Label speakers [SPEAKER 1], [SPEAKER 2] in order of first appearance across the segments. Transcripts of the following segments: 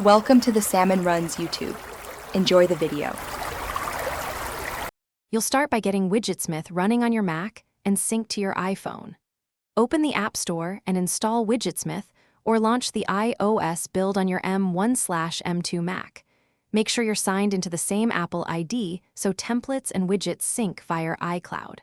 [SPEAKER 1] Welcome to the Salmon Runs YouTube. Enjoy the video.
[SPEAKER 2] You'll start by getting Widgetsmith running on your Mac and sync to your iPhone. Open the App Store and install Widgetsmith, or launch the iOS build on your M1/M2 Mac. Make sure you're signed into the same Apple ID so templates and widgets sync via iCloud.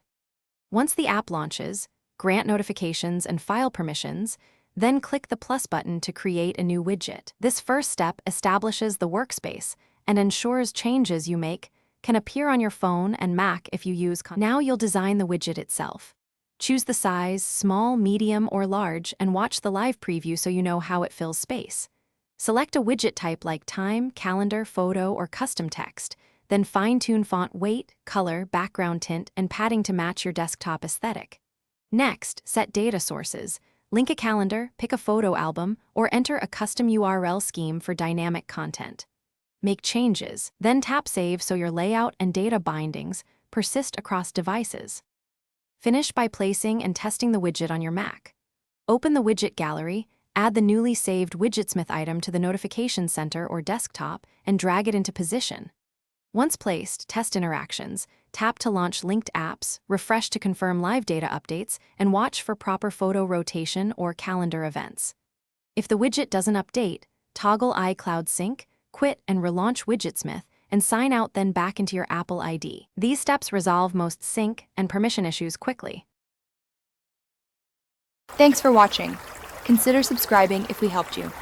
[SPEAKER 2] Once the app launches, grant notifications and file permissions, then click the plus button to create a new widget. This first step establishes the workspace and ensures changes you make can appear on your phone and Mac if you use. Now you'll design the widget itself. Choose the size, small, medium, or large, and watch the live preview so you know how it fills space. Select a widget type like time, calendar, photo, or custom text, then fine-tune font weight, color, background tint, and padding to match your desktop aesthetic. Next, set data sources. Link a calendar, pick a photo album, or enter a custom URL scheme for dynamic content. Make changes, then tap Save so your layout and data bindings persist across devices. Finish by placing and testing the widget on your Mac. Open the widget gallery, add the newly saved Widgetsmith item to the notification center or desktop, and drag it into position. Once placed, test interactions, tap to launch linked apps, refresh to confirm live data updates, and watch for proper photo rotation or calendar events. If the widget doesn't update, toggle iCloud Sync, quit and relaunch Widgetsmith, and sign out then back into your Apple ID. These steps resolve most sync and permission issues quickly.
[SPEAKER 1] Thanks for watching. Consider subscribing if we helped you.